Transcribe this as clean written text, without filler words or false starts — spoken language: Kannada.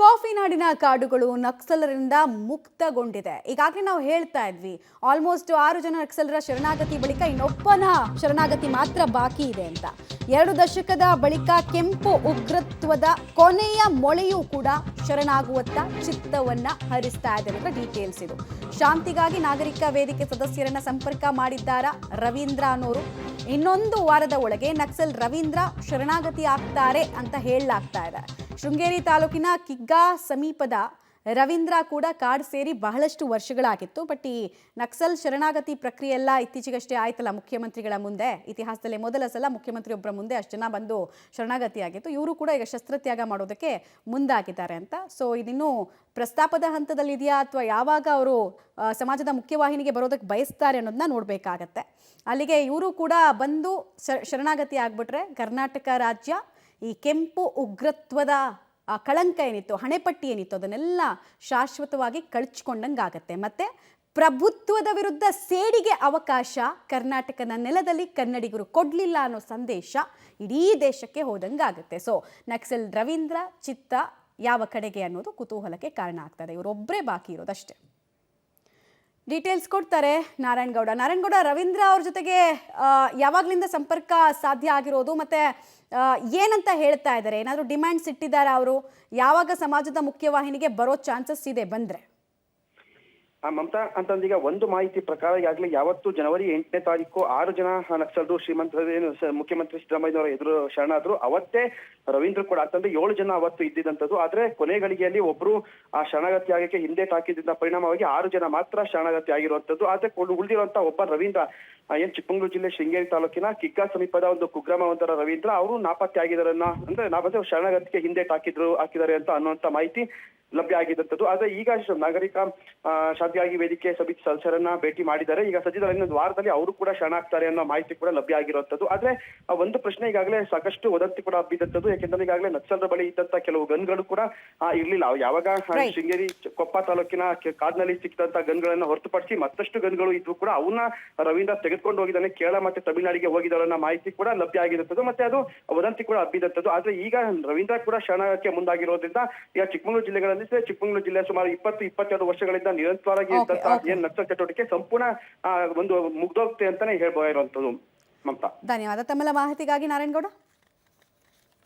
ಕಾಫಿ ನಾಡಿನ ಕಾಡುಗಳು ನಕ್ಸಲರಿಂದ ಮುಕ್ತಗೊಂಡಿದೆ. ಈಗಾಗಲೇ ನಾವು ಹೇಳ್ತಾ ಇದ್ವಿ, ಆಲ್ಮೋಸ್ಟ್ 6 ಜನ ನಕ್ಸಲರ ಶರಣಾಗತಿ ಬಳಿಕ ಇನ್ನೊಬ್ಬನ ಶರಣಾಗತಿ ಮಾತ್ರ ಬಾಕಿ ಇದೆ ಅಂತ. 2 ದಶಕದ ಬಳಿಕ ಕೆಂಪು ಉಗ್ರತ್ವದ ಕೊನೆಯ ಮೊಳೆಯೂ ಕೂಡ ಶರಣಾಗುವತ್ತ ಚಿತ್ತವನ್ನ ಹರಿಸ್ತಾ ಇದೆ ಅಂತ ಡೀಟೇಲ್ಸ್ ಇದು. ಶಾಂತಿಗಾಗಿ ನಾಗರಿಕ ವೇದಿಕೆ ಸದಸ್ಯರನ್ನ ಸಂಪರ್ಕ ಮಾಡಿದ್ದಾರ ರವೀಂದ್ರ ಅನ್ನೋರು. ಇನ್ನೊಂದು ವಾರದ ಒಳಗೆ ನಕ್ಸಲ್ ರವೀಂದ್ರ ಶರಣಾಗತಿ ಆಗ್ತಾರೆ ಅಂತ ಹೇಳಲಾಗ್ತಾ ಇದೆ. ಶೃಂಗೇರಿ ತಾಲೂಕಿನ ಕಿಗ್ಗಾ ಸಮೀಪದ ರವೀಂದ್ರ ಕೂಡ ಕಾಡು ಸೇರಿ ಬಹಳಷ್ಟು ವರ್ಷಗಳಾಗಿತ್ತು. ಬಟ್ ಈ ನಕ್ಸಲ್ ಶರಣಾಗತಿ ಪ್ರಕ್ರಿಯೆ ಎಲ್ಲ ಇತ್ತೀಚೆಗಷ್ಟೇ ಆಯ್ತಲ್ಲ ಮುಖ್ಯಮಂತ್ರಿಗಳ ಮುಂದೆ. ಇತಿಹಾಸದಲ್ಲಿ ಮೊದಲ ಸಲ ಮುಖ್ಯಮಂತ್ರಿಯೊಬ್ಬರ ಮುಂದೆ ಅಷ್ಟು ಜನ ಬಂದು ಶರಣಾಗತಿ ಆಗಿತ್ತು. ಇವರು ಕೂಡ ಈಗ ಶಸ್ತ್ರತ್ಯಾಗ ಮಾಡೋದಕ್ಕೆ ಮುಂದಾಗಿದ್ದಾರೆ ಅಂತ. ಸೊ ಇದಿನ್ನೂ ಪ್ರಸ್ತಾಪದ ಹಂತದಲ್ಲಿದೆಯಾ ಅಥವಾ ಯಾವಾಗ ಅವರು ಸಮಾಜದ ಮುಖ್ಯವಾಹಿನಿಗೆ ಬರೋದಕ್ಕೆ ಬಯಸ್ತಾರೆ ಅನ್ನೋದನ್ನ ನೋಡಬೇಕಾಗತ್ತೆ. ಅಲ್ಲಿಗೆ ಇವರು ಕೂಡ ಬಂದು ಶರಣಾಗತಿ ಆಗ್ಬಿಟ್ರೆ ಕರ್ನಾಟಕ ರಾಜ್ಯ ಈ ಕೆಂಪು ಉಗ್ರತ್ವದ ಕಳಂಕ ಏನಿತ್ತು, ಹಣೆಪಟ್ಟಿ ಏನಿತ್ತು, ಅದನ್ನೆಲ್ಲ ಶಾಶ್ವತವಾಗಿ ಕಳಚ್ಕೊಂಡಂಗಾಗತ್ತೆ. ಮತ್ತೆ ಪ್ರಭುತ್ವದ ವಿರುದ್ಧ ಸೇಡಿಗೆ ಅವಕಾಶ ಕರ್ನಾಟಕದ ನೆಲದಲ್ಲಿ ಕನ್ನಡಿಗರು ಕೊಡಲಿಲ್ಲ ಅನ್ನೋ ಸಂದೇಶ ಇಡೀ ದೇಶಕ್ಕೆ ಹೋದಂಗಾಗತ್ತೆ. ಸೊ ನಕ್ಸಲ್ ರವೀಂದ್ರ ಚಿತ್ತ ಯಾವ ಕಡೆಗೆ ಅನ್ನೋದು ಕುತೂಹಲಕ್ಕೆ ಕಾರಣ ಆಗ್ತದೆ. ಇವರೊಬ್ಬರೇ ಬಾಕಿ ಇರೋದಷ್ಟೇ. ಡೀಟೇಲ್ಸ್ ಕೊಡ್ತಾರೆ ನಾರಾಯಣಗೌಡ. ರವೀಂದ್ರ ಅವ್ರ ಜೊತೆಗೆ ಯಾವಾಗಲಿಂದ ಸಂಪರ್ಕ ಸಾಧ್ಯ ಆಗಿರೋದು, ಮತ್ತೆ ಏನಂತ ಹೇಳ್ತಾ ಇದ್ದಾರೆ? ಏನಾದರೂ ಡಿಮ್ಯಾಂಡ್ಸ್ ಇಟ್ಟಿದ್ದಾರೆ ಅವರು? ಯಾವಾಗ ಸಮಾಜದ ಮುಖ್ಯವಾಹಿನಿಗೆ ಬರೋ ಚಾನ್ಸಸ್ ಇದೆ ಬಂದ್ರೆ? ಮಮತಾ ಅಂತಂದೀಗ ಒಂದು ಮಾಹಿತಿ ಪ್ರಕಾರ ಈಗಾಗಲೇ ಯಾವತ್ತು ಜನವರಿ 8ನೇ ತಾರೀಕು 6 ಜನ ನಕ್ಸಲರು ಮುಖ್ಯಮಂತ್ರಿ ಸಿದ್ದರಾಮಯ್ಯನವರ ಎದುರು ಶರಣಾದ್ರು. ಅವತ್ತೇ ರವೀಂದ್ರ ಕೂಡ ಅಂತಂದ್ರೆ 7 ಜನ ಅವತ್ತು ಇದ್ದಿದ್ದಂಥದ್ದು. ಆದ್ರೆ ಕೊನೆ ಗಳಿಗೆಯಲ್ಲಿ ಒಬ್ರು ಆ ಶರಣಾಗತಿ ಆಗಕ್ಕೆ ಹಿಂದೆ ತಾಕಿದ್ದ ಪರಿಣಾಮವಾಗಿ 6 ಜನ ಮಾತ್ರ ಶರಣಾಗತಿ ಆಗಿರುವಂತದ್ದು. ಆದ್ರೆ ಉಳಿದಿರುವಂತ ಒಬ್ಬ ರವೀಂದ್ರ ಚಿಕ್ಕಮಗಳೂರು ಜಿಲ್ಲೆ ಶೃಂಗೇರಿ ತಾಲೂಕಿನ ಕಿಗ್ಗಾ ಸಮೀಪದ ಒಂದು ಕುಗ್ರಾಮವಂತರ ರವೀಂದ್ರ ಅವರು ನಾಪತ್ತೆ ಆಗಿದಾರನ್ನ ಅಂದ್ರೆ ಶರಣಾಗತಿಗೆ ಹಿಂದೆ ಹಾಕಿದ್ದಾರೆ ಅಂತ ಅನ್ನುವಂತ ಮಾಹಿತಿ ಲಭ್ಯ ಆಗಿದ್ದಂಥದ್ದು. ಆದ್ರೆ ಈಗ ನಾಗರಿಕ ಶಾಂತಿಯಾಗಿ ವೇದಿಕೆ ಸಮಿತಿ ಸದಸ್ಯರನ್ನ ಭೇಟಿ ಮಾಡಿದ್ದಾರೆ. ಈಗ ಸದ್ಯದಲ್ಲಿ ಇನ್ನೊಂದು ವಾರದಲ್ಲಿ ಅವರು ಕೂಡ ಶರಣಾಗ್ತಾರೆ ಅನ್ನೋ ಮಾಹಿತಿ ಕೂಡ ಲಭ್ಯ ಆಗಿರುವಂತದ್ದು. ಆದ್ರೆ ಒಂದು ಪ್ರಶ್ನೆ ಈಗಾಗಲೇ ಸಾಕಷ್ಟು ವದಂತಿ ಕೂಡ ಹಬ್ಬಿದಂಥದ್ದು. ಯಾಕೆಂದ್ರೆ ಈಗಾಗಲೇ ನಕ್ಸಲರ ಬಳಿ ಇದ್ದಂತ ಕೆಲವು ಗನ್ಗಳು ಕೂಡ ಇರ್ಲಿಲ್ಲ. ಯಾವಾಗ ಶೃಂಗೇರಿ ಕೊಪ್ಪ ತಾಲೂಕಿನ ಕಾಡಿನಲ್ಲಿ ಸಿಕ್ಕಿದಂತ ಗನ್ಗಳನ್ನ ಹೊರತುಪಡಿಸಿ ಮತ್ತಷ್ಟು ಗನ್ಗಳು ಇದ್ವು ಕೂಡ ಅವನ್ನ ರವೀಂದ್ರ ತೆಗೆದುಕೊಂಡು ಹೋಗಿದ್ದಾನೆ. ಕೇರಳ ಮತ್ತೆ ತಮಿಳುನಾಡಿಗೆ ಹೋಗಿದ್ದಾರ ಅನ್ನೋ ಮಾಹಿತಿ ಕೂಡ ಲಭ್ಯ ಆಗಿರುತ್ತದೆ. ಮತ್ತೆ ಅದು ವದಂತಿ ಕೂಡ ಹಬ್ಬಿದಂಥದ್ದು. ಆದ್ರೆ ಈಗ ರವೀಂದ್ರ ಕೂಡ ಶರಣಾಗಕ್ಕೆ ಮುಂದಾಗಿರೋದ್ರಿಂದ ಈಗ ಚಿಕ್ಕಮಗಳೂರು ಜಿಲ್ಲೆಗಳಲ್ಲಿ ಚಿಕ್ಕಮಗಳೂರು ಜಿಲ್ಲೆ ಸುಮಾರು 20-22 ವರ್ಷಗಳಿಂದ ನಿರಂತರವಾಗಿ ಏನ್ ನಕ್ಸಲ್ ಚಟುವಟಿಕೆ ಸಂಪೂರ್ಣ ಒಂದು ಮುಗ್ದೋಗ್ತೆ ಅಂತಾನೆ ಹೇಳ್ಬೋದಿರುವಂತದ್ದು. ಮಮತಾ, ಧನ್ಯವಾದ ತಮ್ಮೆಲ್ಲ ಮಾಹಿತಿಗಾಗಿ ನಾರಾಯಣಗೌಡ.